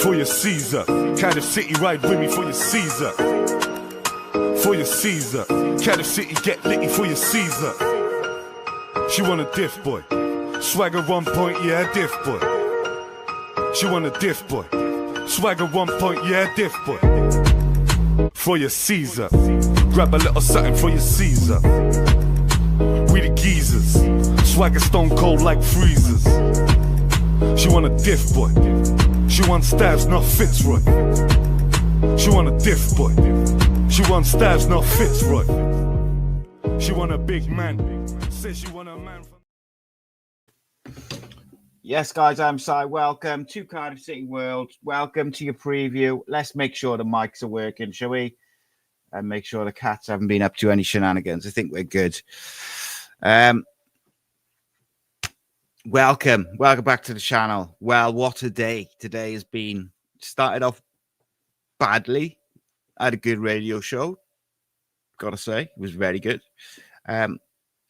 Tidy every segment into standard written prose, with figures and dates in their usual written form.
For your Caesar, Cardiff City ride with me for your Caesar. For your Caesar, Cardiff City get litty for your Caesar. She want a diff boy, swagger 1 point, yeah, diff boy. She want a diff boy, swagger 1 point, yeah, diff boy. For your Caesar, grab a little something for your Caesar. We the geezers, swagger stone cold like freezers. She want a diff boy, she want Starvz, not Fitzroy. She want a diff boy, she want Starvz, not Fitzroy. She want a big man, says she want a man from... Yes, guys, I'm Si. Welcome to Cardiff City World. Welcome to your preview. Let's make sure the mics are working, shall we? And make sure the cats haven't been up to any shenanigans. I think we're good. Welcome back to the channel. Well, what a day today has been. Started off badly. I had a good radio show, gotta say. It was very good. It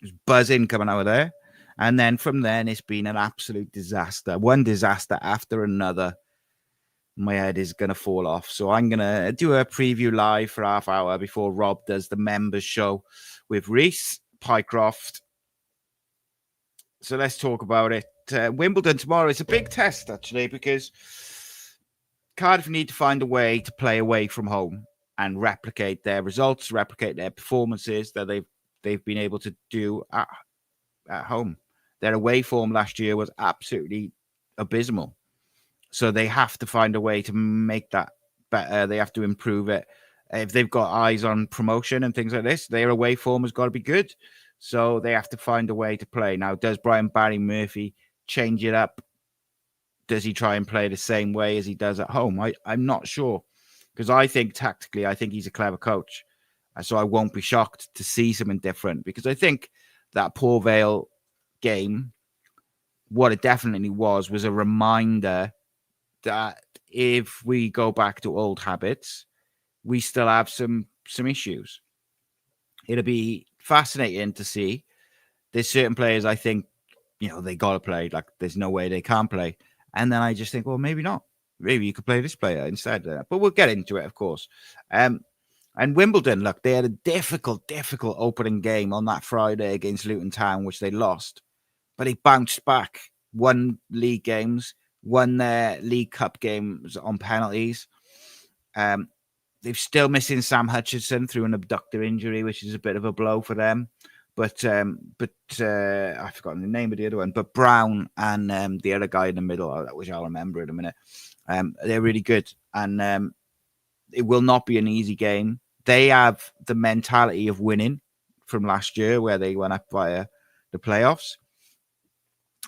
was buzzing coming out of there. And then from then, it's been an absolute disaster. One disaster after another. My head is going to fall off. So I'm going to do a preview live for half hour before Rob does the members show with Reese Pycroft. So let's talk about it. Wimbledon tomorrow is a big test, actually, because Cardiff need to find a way to play away from home and replicate their results, replicate their performances that they've been able to do at home. Their away form last year was absolutely abysmal. So they have to find a way to make that better. They have to improve it. If they've got eyes on promotion and things like this, their away form has got to be good. So they have to find a way to play. Now, does Brian Barry Murphy change it up? Does he try and play the same way as he does at home? I'm not sure. Because I think tactically, I think he's a clever coach. So I won't be shocked to see something different. Because I think that Port Vale game, what it definitely was a reminder that if we go back to old habits, we still have some issues. It'll be fascinating to see. There's certain players I think, they got to play. Like, there's no way they can't play. And then I just think, well, maybe not. Maybe you could play this player instead. But we'll get into it, of course. And Wimbledon, look, they had a difficult opening game on that Friday against Luton Town, which they lost. But they bounced back, won league games, won their League Cup games on penalties. They're still missing Sam Hutchinson through an abductor injury, which is a bit of a blow for them. But I've forgotten the name of the other one. But Brown and the other guy in the middle, which I'll remember in a minute, they're really good. And it will not be an easy game. They have the mentality of winning from last year, where they went up via the playoffs.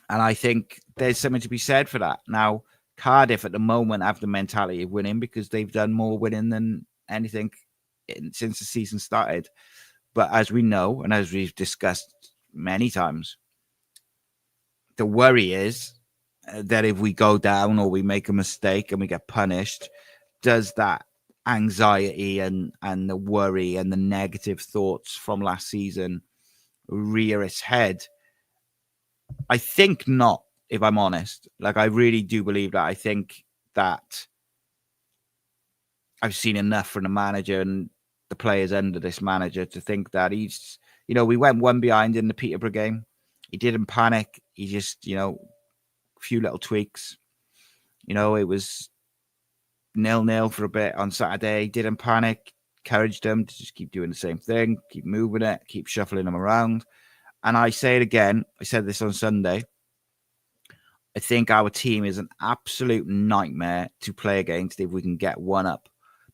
And I think there's something to be said for that. Now, Cardiff at the moment have the mentality of winning because they've done more winning than anything since the season started. But as we know, and as we've discussed many times, the worry is that if we go down or we make a mistake and we get punished, does that anxiety and the worry and the negative thoughts from last season rear its head? I think not, if I'm honest. Like, I really do believe that. I think that I've seen enough from the manager and the players under this manager to think that he's, we went one behind in the Peterborough game. He didn't panic. He just, a few little tweaks. It was 0-0 for a bit on Saturday. He didn't panic. Encouraged them to just keep doing the same thing, keep moving it, keep shuffling them around. And I say it again, I said this on Sunday, I think our team is an absolute nightmare to play against if we can get one up,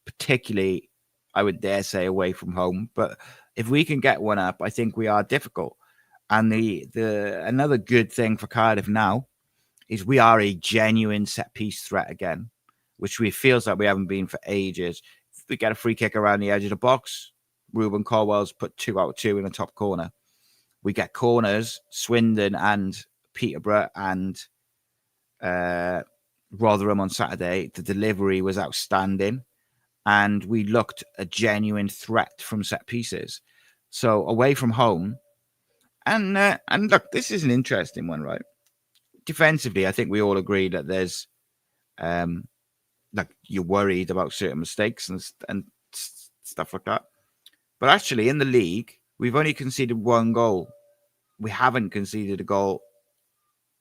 particularly, I would dare say, away from home. But if we can get one up, I think we are difficult. And the another good thing for Cardiff now is we are a genuine set-piece threat again, which feels like we haven't been for ages. If we get a free kick around the edge of the box, Ruben Caldwell's put 2 out of 2 in the top corner. We get corners, Swindon and Peterborough and Rotherham on Saturday. The delivery was outstanding, and we looked a genuine threat from set pieces. So away from home, and look, this is an interesting one, right? Defensively, I think we all agree that there's like you're worried about certain mistakes and stuff like that. But actually, in the league, we've only conceded 1 goal. We haven't conceded a goal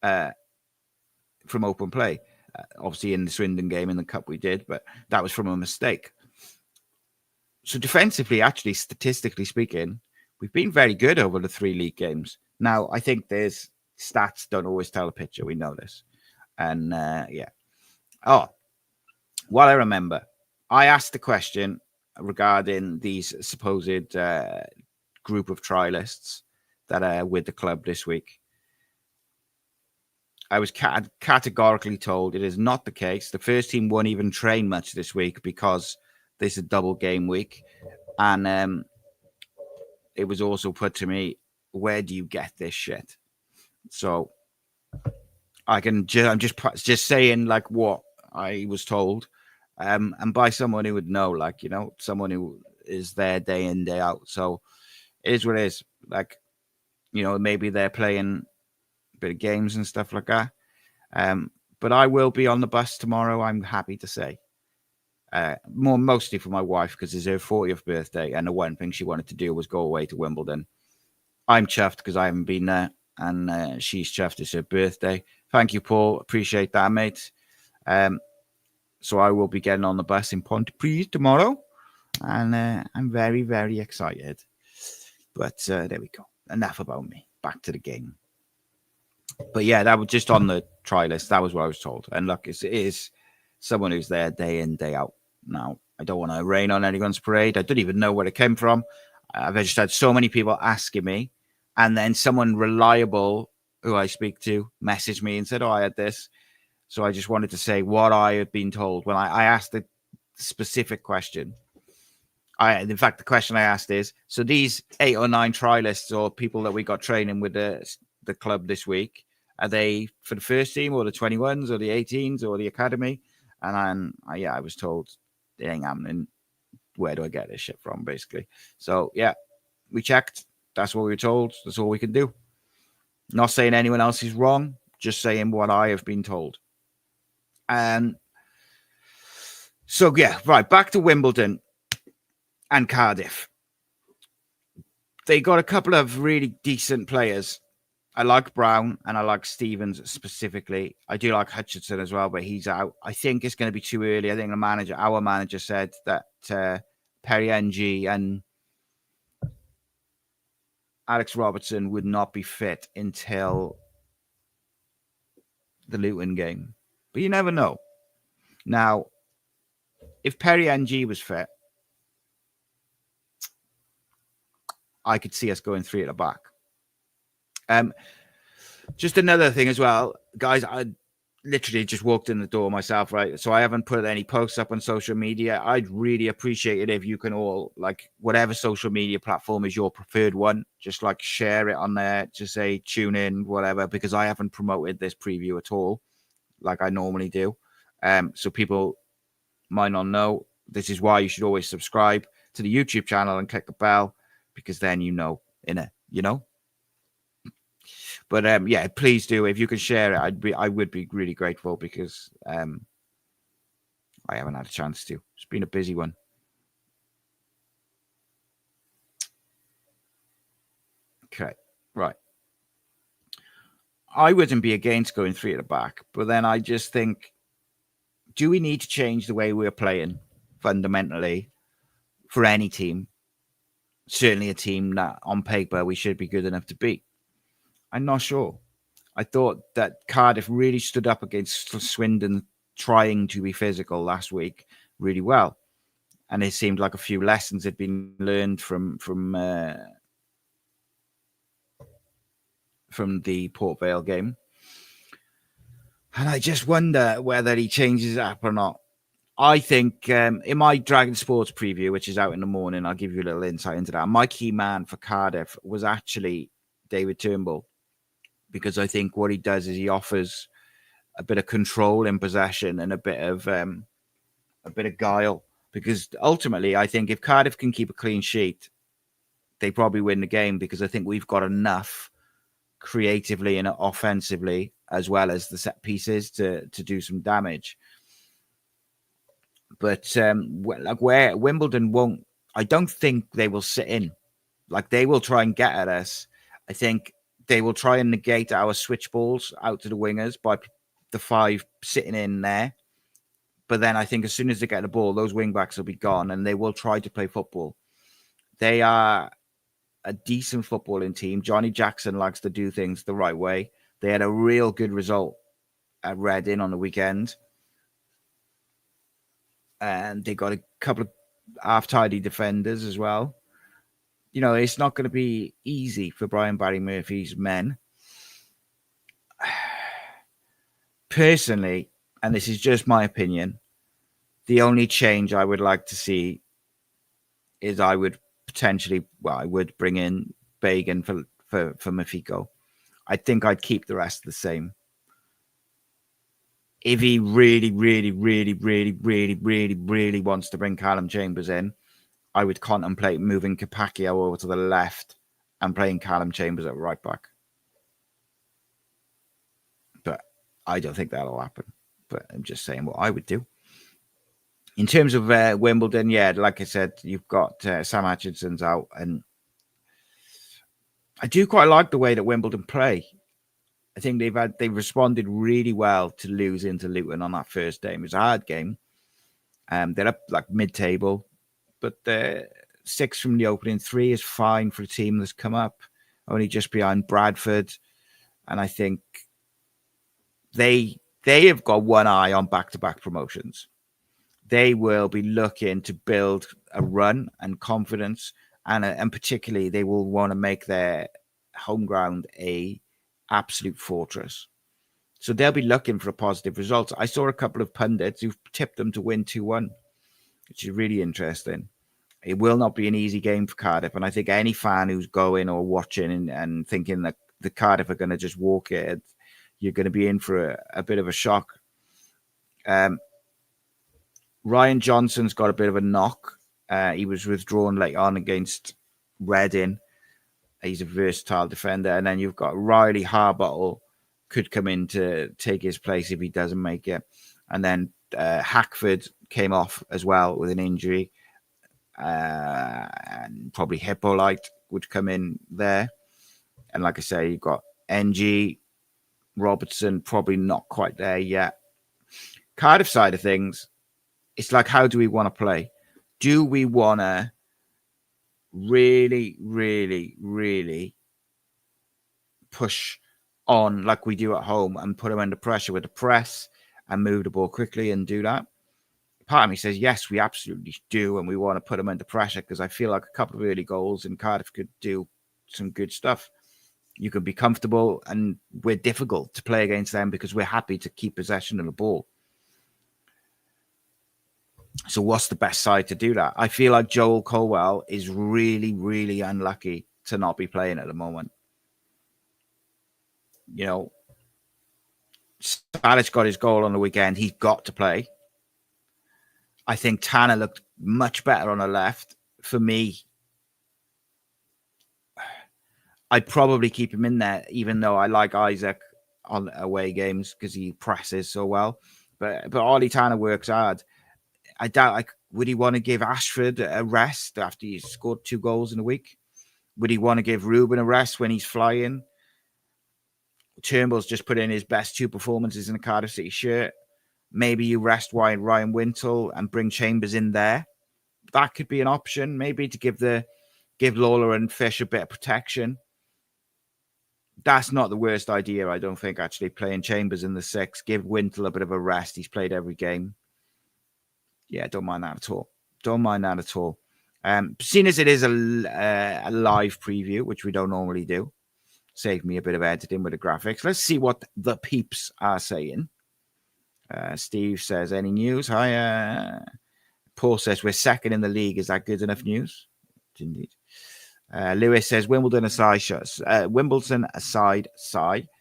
from open play. Obviously, in the Swindon game in the cup we did, but that was from a mistake. So defensively, actually, statistically speaking, we've been very good over the 3 league games. Now, I think there's stats don't always tell a picture. We know this. And yeah. Oh, while I remember, I asked the question regarding these supposed group of trialists that are with the club this week. I was categorically told it is not the case. The first team won't even train much this week because this is a double game week. And it was also put to me, where do you get this shit? So I'm just saying like what I was told. And by someone who would know, like, you know, someone who is there day in, day out. So it is what it is. Like, you know, maybe they're playing a bit of games and stuff like that. But I will be on the bus tomorrow, I'm happy to say. Mostly for my wife, because it's her 40th birthday, and the one thing she wanted to do was go away to Wimbledon. I'm chuffed because I haven't been there, and she's chuffed. It's her birthday. Thank you, Paul. Appreciate that, mate. So I will be getting on the bus in Pontypridd tomorrow, and I'm very, very excited. But there we go. Enough about me. Back to the game. But yeah, that was just on the try list. That was what I was told. And look, it is someone who's there day in, day out. Now, I don't want to rain on anyone's parade. I don't even know where it came from. I've just had so many people asking me. And then someone reliable who I speak to messaged me and said, oh, I had this. So I just wanted to say what I had been told when I asked the specific question. In fact, the question I asked is, so these 8 or 9 trialists or people that we got training with the club this week, are they for the first team or the 21s or the 18s or the academy? And I was told it ain't happening. Where do I get this shit from, basically? So, yeah, we checked. That's what we were told. That's all we can do. Not saying anyone else is wrong, just saying what I have been told. And so, yeah, right, back to Wimbledon and Cardiff. They got a couple of really decent players. I like Brown and I like Stevens specifically. I do like Hutchinson as well, but he's out. I think it's going to be too early. I think our manager said that Perry NG and Alex Robertson would not be fit until the Luton game. But you never know. Now, if Perry NG was fit, I could see us going 3 at the back. Just another thing as well, guys, I literally just walked in the door myself, right? So I haven't put any posts up on social media. I'd really appreciate it if you can all, like, whatever social media platform is your preferred one, just like share it on there, just say tune in, whatever, because I haven't promoted this preview at all like I normally do. So people might not know. This is why you should always subscribe to the YouTube channel and click the bell, because then you know, But yeah, please do. If you can share it, I would be really grateful, because I haven't had a chance to. It's been a busy one. Okay, right. I wouldn't be against going 3 at the back, but then I just think, do we need to change the way we're playing fundamentally for any team? Certainly a team that on paper we should be good enough to beat. I'm not sure. I thought that Cardiff really stood up against Swindon trying to be physical last week really well. And it seemed like a few lessons had been learned from the Port Vale game. And I just wonder whether he changes it up or not. I think in my Dragon Sports preview, which is out in the morning, I'll give you a little insight into that. My key man for Cardiff was actually David Turnbull, because I think what he does is he offers a bit of control in possession and a bit of guile. Because ultimately, I think if Cardiff can keep a clean sheet, they probably win the game, because I think we've got enough creatively and offensively, as well as the set pieces, to do some damage. But like where Wimbledon won't, I don't think they will sit in. Like they will try and get at us. I think they will try and negate our switch balls out to the wingers by the 5 sitting in there. But then I think as soon as they get the ball, those wing backs will be gone and they will try to play football. They are a decent footballing team. Johnny Jackson likes to do things the right way. They had a real good result at Reading on the weekend. And they got a couple of half-tidy defenders as well. You know, it's not going to be easy for Brian Barry Murphy's men. Personally, and this is just my opinion, the only change I would like to see is I would bring in Bagan for Mafiko. I think I'd keep the rest the same. If he really, really, really, really, really, really, really wants to bring Callum Chambers in, I would contemplate moving Capaccio over to the left and playing Callum Chambers at right back. But I don't think that'll happen. But I'm just saying what I would do. In terms of Wimbledon, yeah, like I said, you've got Sam Hutchinson's out. And I do quite like the way that Wimbledon play. I think they've responded really well to losing to Luton on that first game. It was a hard game. They're up like mid-table, but 6 from the opening 3 is fine for a team that's come up, only just behind Bradford. And I think they have got one eye on back-to-back promotions. They will be looking to build a run and confidence, and particularly they will want to make their home ground a absolute fortress. So they'll be looking for a positive result. I saw a couple of pundits who've tipped them to win 2-1, which is really interesting. It will not be an easy game for Cardiff. And I think any fan who's going or watching and thinking that the Cardiff are going to just walk it, you're going to be in for a bit of a shock. Ryan Johnson's got a bit of a knock. He was withdrawn late on against Reading. He's a versatile defender. And then you've got Riley Harbottle could come in to take his place if he doesn't make it. And then Hackford came off as well with an injury. And probably Hippolyte would come in there. And like I say, you've got NG, Robertson, probably not quite there yet. Cardiff side of things, it's like, how do we want to play? Do we want to really, really, really push on like we do at home and put them under pressure with the press and move the ball quickly and do that? Part of me says, yes, we absolutely do. And we want to put them under pressure because I feel like a couple of early goals and Cardiff could do some good stuff. You can be comfortable and we're difficult to play against them because we're happy to keep possession of the ball. So what's the best side to do that? I feel like Joel Colwell is really, really unlucky to not be playing at the moment. You know, Starvz got his goal on the weekend. He's got to play. I think Tanner looked much better on the left. For me, I'd probably keep him in there, even though I like Isaac on away games because he presses so well. But Ollie Tanner works hard. I doubt, would he want to give Ashford a rest after he's scored 2 goals in a week? Would he want to give Ruben a rest when he's flying? Turnbull's just put in his best 2 performances in a Cardiff City shirt. Maybe you rest Ryan Wintle and bring Chambers in there. That could be an option. Maybe to give Lawler and Fish a bit of protection. That's not the worst idea, I don't think, actually, playing Chambers in the 6. Give Wintle a bit of a rest. He's played every game. Yeah, don't mind that at all. Don't mind that at all. Seeing as it is a live preview, which we don't normally do, save me a bit of editing with the graphics. Let's see what the peeps are saying. Steve says, any news? Hi. Paul says, we're second in the league. Is that good enough news? Indeed. Lewis says, Wimbledon aside,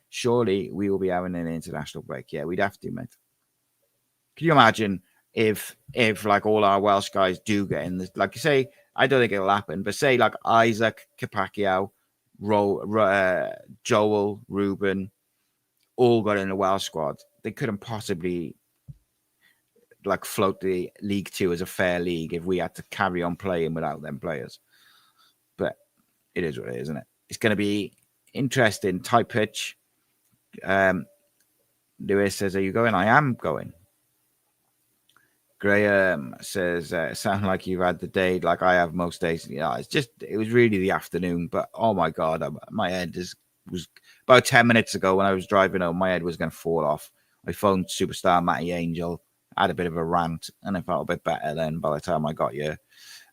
surely we will be having an international break. Yeah, we'd have to, mate. Can you imagine if like all our Welsh guys do get in this, like you say, I don't think it'll happen, but say like Isaac, Capaccio, Joel, Ruben, all got in the Welsh squad. They couldn't possibly like float the League Two as a fair league if we had to carry on playing without them players. But it is what it is, isn't it? It's going to be interesting. Tight pitch. Lewis says, "Are you going?" I am going. Graham says, "Sound like you've had the day like I have most days." Yeah, it was really the afternoon, but oh my god, my head was about 10 minutes ago when I was driving home. My head was going to fall off. I phoned superstar Matty Angel, had a bit of a rant, and I felt a bit better then by the time I got here.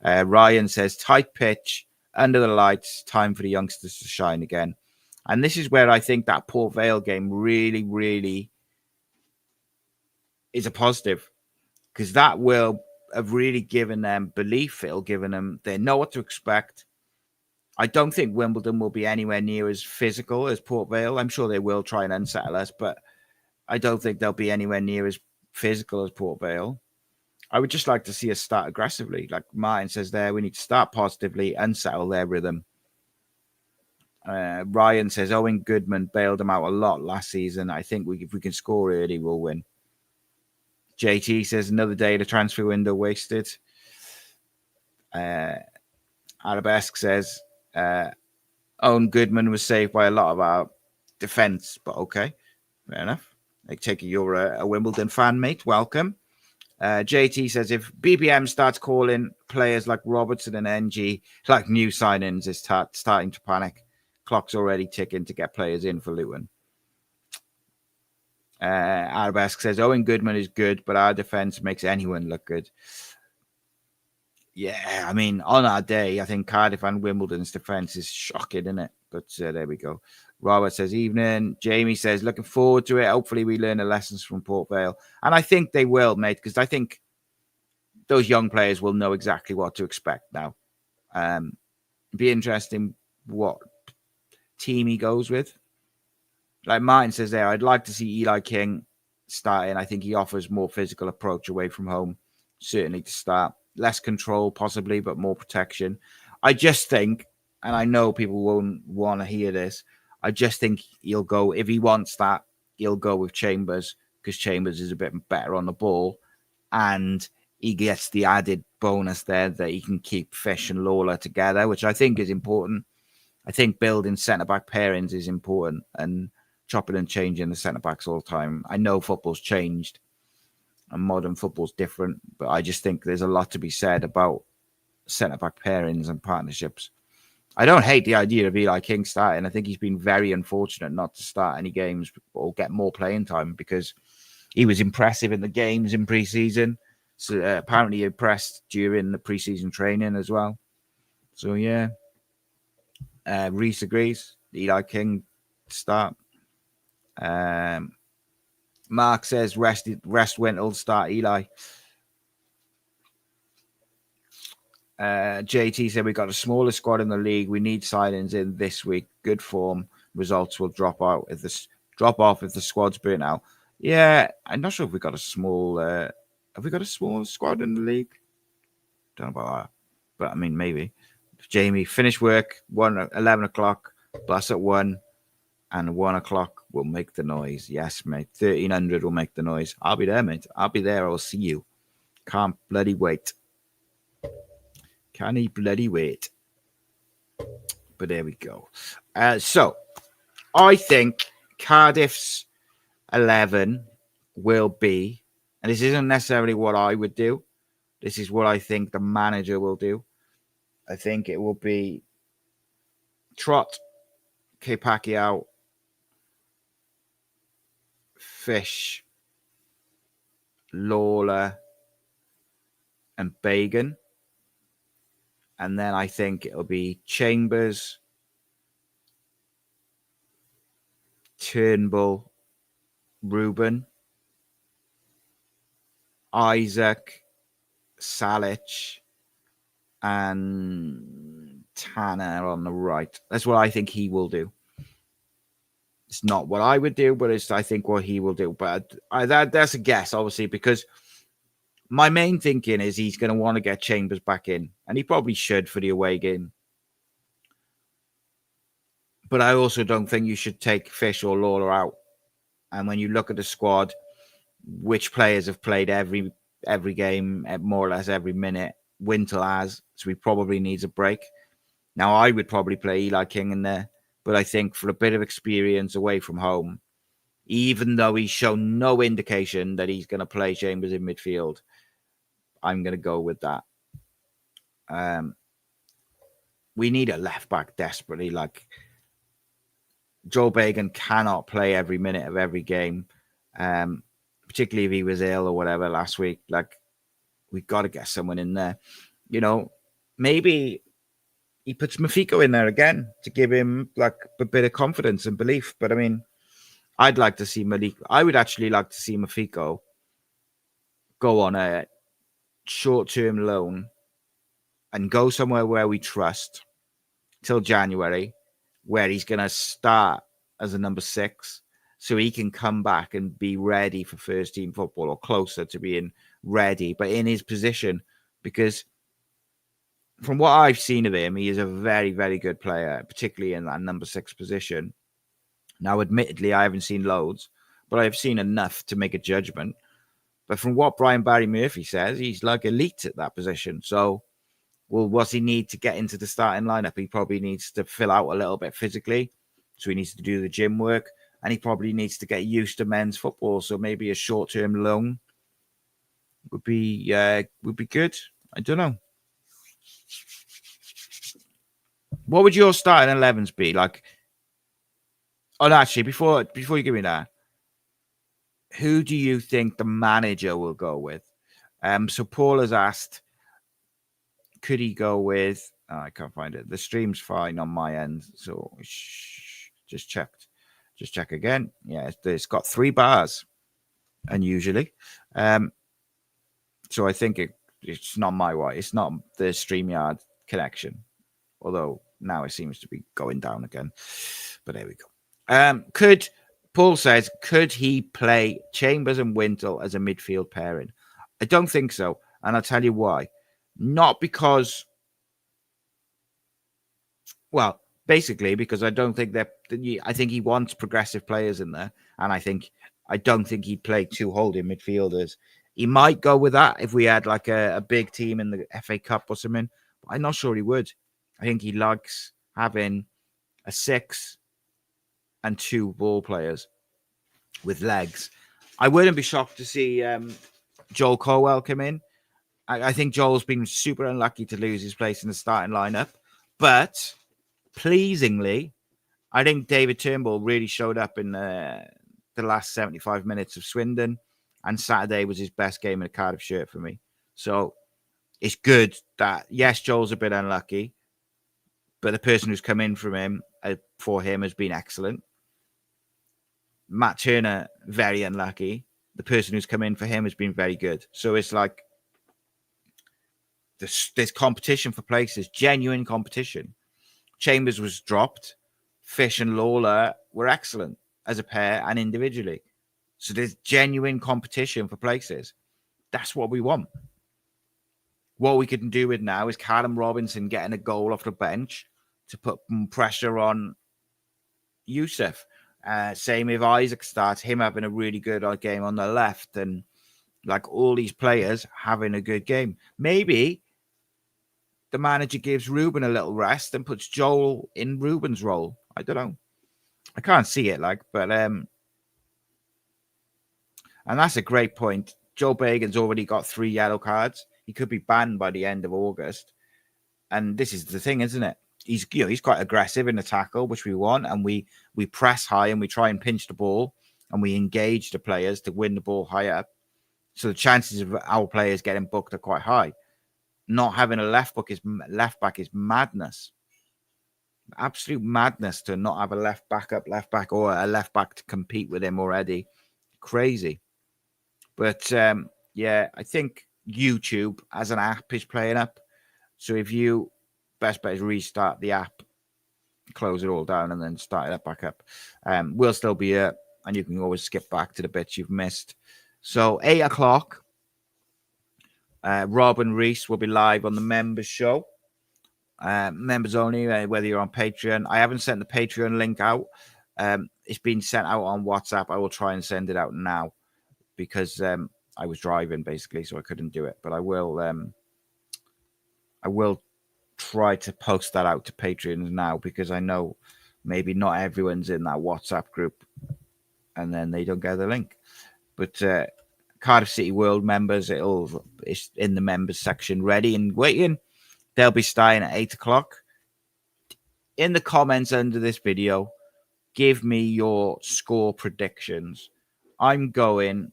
Ryan says, "Tight pitch, under the lights, time for the youngsters to shine again." And this is where I think that Port Vale game really, really is a positive, because that will have really given them belief. It'll given them, they know what to expect. I don't think Wimbledon will be anywhere near as physical as Port Vale. I'm sure they will try and unsettle us, but I don't think they'll be anywhere near as physical as Port Vale. I would just like to see us start aggressively. Like Martin says there, we need to start positively, unsettle their rhythm. Ryan says, Owen Goodman bailed them out a lot last season. I think if we can score early, we'll win. JT says, another day of the transfer window wasted. Arabesque says, Owen Goodman was saved by a lot of our defence, but okay, fair enough. I take it you're a Wimbledon fan, mate. Welcome. JT says, if BBM starts calling players like Robertson and NG like new signings, it's starting to panic. Clock's already ticking to get players in for Luton. Arabesque says, Owen Goodman is good, but our defence makes anyone look good. Yeah, I mean, on our day, I think Cardiff and Wimbledon's defence is shocking, isn't it? But there we go. Robert says, evening. Jamie says, looking forward to it. Hopefully we learn the lessons from Port Vale. And I think they will, mate, because I think those young players will know exactly what to expect now. Be interesting what team he goes with. Like Martin says there, I'd like to see Eli King starting. I think he offers more physical approach away from home, certainly to start. Less control, possibly, but more protection. I just think, and I know people won't want to hear this, I just think he'll go, if he wants that, he'll go with Chambers, because Chambers is a bit better on the ball, and he gets the added bonus there that he can keep Fish and Lawler together, which I think is important. I think building centre-back pairings is important, and chopping and changing the centre-backs all the time. I know football's changed, and modern football's different, but I just think there's a lot to be said about centre-back pairings and partnerships. I don't hate the idea of Eli King starting. I think he's been very unfortunate not to start any games or get more playing time, because he was impressive in the games in pre-season. So apparently impressed during the pre-season training as well. So yeah, Reese agrees. Eli King start. Mark says rest Wintle, start Eli. JT said we got a smaller squad in the league. We need signings in this week. Good form. Results will drop off if the squad's burnt out. Yeah, I'm not sure if we got a small. Have we got a small squad in the league? Don't know about that, but I mean maybe. Jamie, finish work 11 o'clock. Bus at 1, and 1 o'clock will make the noise. Yes, mate. 1300 will make the noise. I'll be there, mate. I'll be there. I'll see you. Can't bloody wait. Can he bloody wait? But there we go. So, I think Cardiff's 11 will be, and this isn't necessarily what I would do. This is what I think the manager will do. I think it will be Trott, Kepaki out, Fish, Lawler, and Bagan. And then I think it'll be Chambers, Turnbull, Ruben, Isaac, Salic, and Tanner on the right. That's what I think he will do. It's not what I would do, but it's I think what he will do. But that's a guess, obviously, because my main thinking is he's going to want to get Chambers back in, and he probably should for the away game. But I also don't think you should take Fish or Lawler out. And when you look at the squad, which players have played every every game, more or less every minute. Wintle has, so he probably needs a break. Now, I would probably play Eli King in there, but I think for a bit of experience away from home, even though he's shown no indication that he's going to play Chambers in midfield, I'm going to go with that. We need a left back desperately. Like, Joel Bagan cannot play every minute of every game, particularly if he was ill or whatever last week. Like, we've got to get someone in there. You know, maybe he puts Mafiko in there again to give him like a bit of confidence and belief. But I mean, I'd like to see Malik. I would actually like to see Mafiko go on a short-term loan and go somewhere where we trust till January, where he's going to start as a number 6, so he can come back and be ready for first team football, or closer to being ready, but in his position, because from what I've seen of him, he is a very, very good player, particularly in that number 6 position. Now, admittedly, I haven't seen loads, but I've seen enough to make a judgment. But from what Brian Barry Murphy says, he's like elite at that position. So, well, what's he need to get into the starting lineup? He probably needs to fill out a little bit physically. So he needs to do the gym work, and he probably needs to get used to men's football. So maybe a short-term loan would be good. I don't know. What would your starting 11s be? Like, oh, actually, before you give me that, who do you think the manager will go with? So Paul has asked, could he go with? Oh, I can't find it. The stream's fine on my end, so just checked. Just check again. Yeah, it's got 3 bars, unusually. So I think it's not my way. It's not the StreamYard connection, although now it seems to be going down again. But there we go. Paul says, could he play Chambers and Wintle as a midfield pairing? I don't think so, and I'll tell you why. Not because, well, basically because I don't think I think he wants progressive players in there, and I don't think he'd play 2 holding midfielders. He might go with that if we had like a big team in the FA Cup or something, but I'm not sure he would. I think he likes having a 6 and 2 ball players with legs. I wouldn't be shocked to see Joel Colwell come in. I think Joel's been super unlucky to lose his place in the starting lineup, but pleasingly, I think David Turnbull really showed up in the last 75 minutes of Swindon, and Saturday was his best game in a Cardiff shirt for me. So it's good that, yes, Joel's a bit unlucky, but the person who's come in for him has been excellent. Matt Turner, very unlucky. The person who's come in for him has been very good. So it's like there's competition for places, genuine competition. Chambers was dropped. Fish and Lawler were excellent as a pair and individually. So there's genuine competition for places. That's what we want. What we can do with now is Callum Robinson getting a goal off the bench to put pressure on Youssef. Same if Isaac starts, him having a really good game on the left, and like all these players having a good game. Maybe the manager gives Ruben a little rest and puts Joel in Ruben's role. I don't know. I can't see it, but and that's a great point. Joe Bagan's already got 3 yellow cards. He could be banned by the end of August. And this is the thing, isn't it? He's quite aggressive in the tackle, which we want, and we press high and we try and pinch the ball and we engage the players to win the ball high up. So the chances of our players getting booked are quite high. Not having a left back is madness. Absolute madness to not have a left back or a left back to compete with him already. Crazy. But yeah, I think YouTube as an app is playing up. So if best bet is restart the app, close it all down, and then start it back up. We'll still be here, and you can always skip back to the bits you've missed. So 8 o'clock, Rob and Reese will be live on the members show. Members only, whether you're on Patreon. I haven't sent the Patreon link out. It's been sent out on WhatsApp. I will try and send it out now because I was driving basically, so I couldn't do it. But I will try to post that out to Patreons now, because I know maybe not everyone's in that WhatsApp group, and then they don't get the link. But Cardiff City World members, it's in the members section, ready and waiting. They'll be starting at 8 o'clock. In the comments under this video, give me your score predictions. I'm going.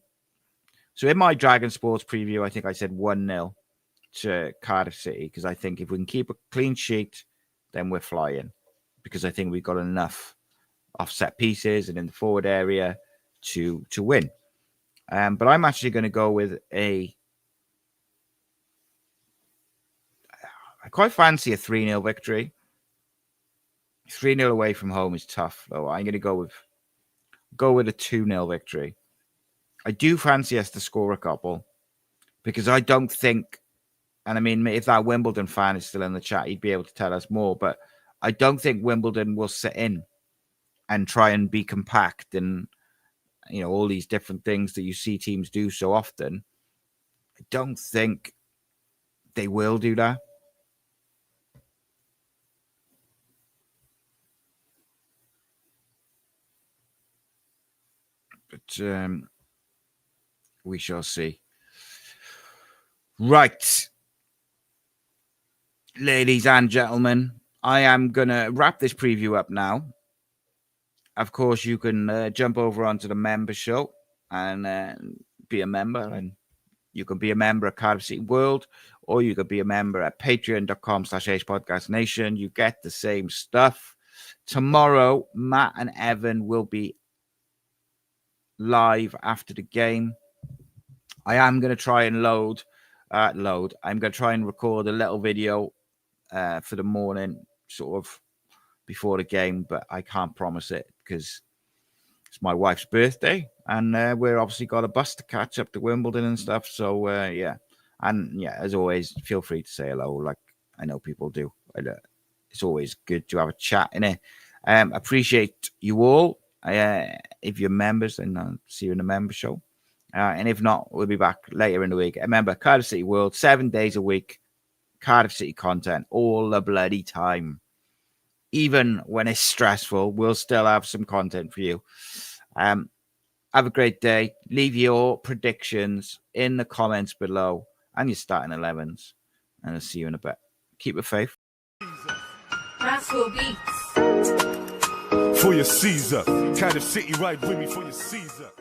So in my Dragon Sports preview, I think I said 1-0 to Cardiff City, because I think if we can keep a clean sheet, then we're flying. Because I think we've got enough offset pieces and in the forward area to win. But I'm actually going to go with I quite fancy a 3-0 victory. 3-0 away from home is tough, though. I'm going to go with a 2-0 victory. I do fancy us to score a couple, because I don't think, and I mean, if that Wimbledon fan is still in the chat, he'd be able to tell us more, but I don't think Wimbledon will sit in and try and be compact and, all these different things that you see teams do so often. I don't think they will do that. But we shall see. Right. Ladies and gentlemen, I am going to wrap this preview up now. Of course, you can jump over onto the member show and be a member. And you can be a member at Cardiff City World, or you could be a member at patreon.com/HPodcastNation. You get the same stuff. Tomorrow, Matt and Evan will be live after the game. I am going to try and I'm going to try and record a little video for the morning, sort of before the game, but I can't promise it because it's my wife's birthday, and we're obviously got a bus to catch up to Wimbledon and stuff. So yeah, and yeah, as always, feel free to say hello, like I know people do. It's always good to have a chat in it. Appreciate you all. If you're members, then I'll see you in the member show. And if not, we'll be back later in the week. Remember, Cardiff City World, 7 days a week, Cardiff City content all the bloody time. Even when it's stressful, we'll still have some content for you. Have a great day. Leave your predictions in the comments below and your starting 11s. And I'll see you in a bit. Keep it faith. Rascal Beats. For your Caesar. Cardiff City, ride with me for your Caesar.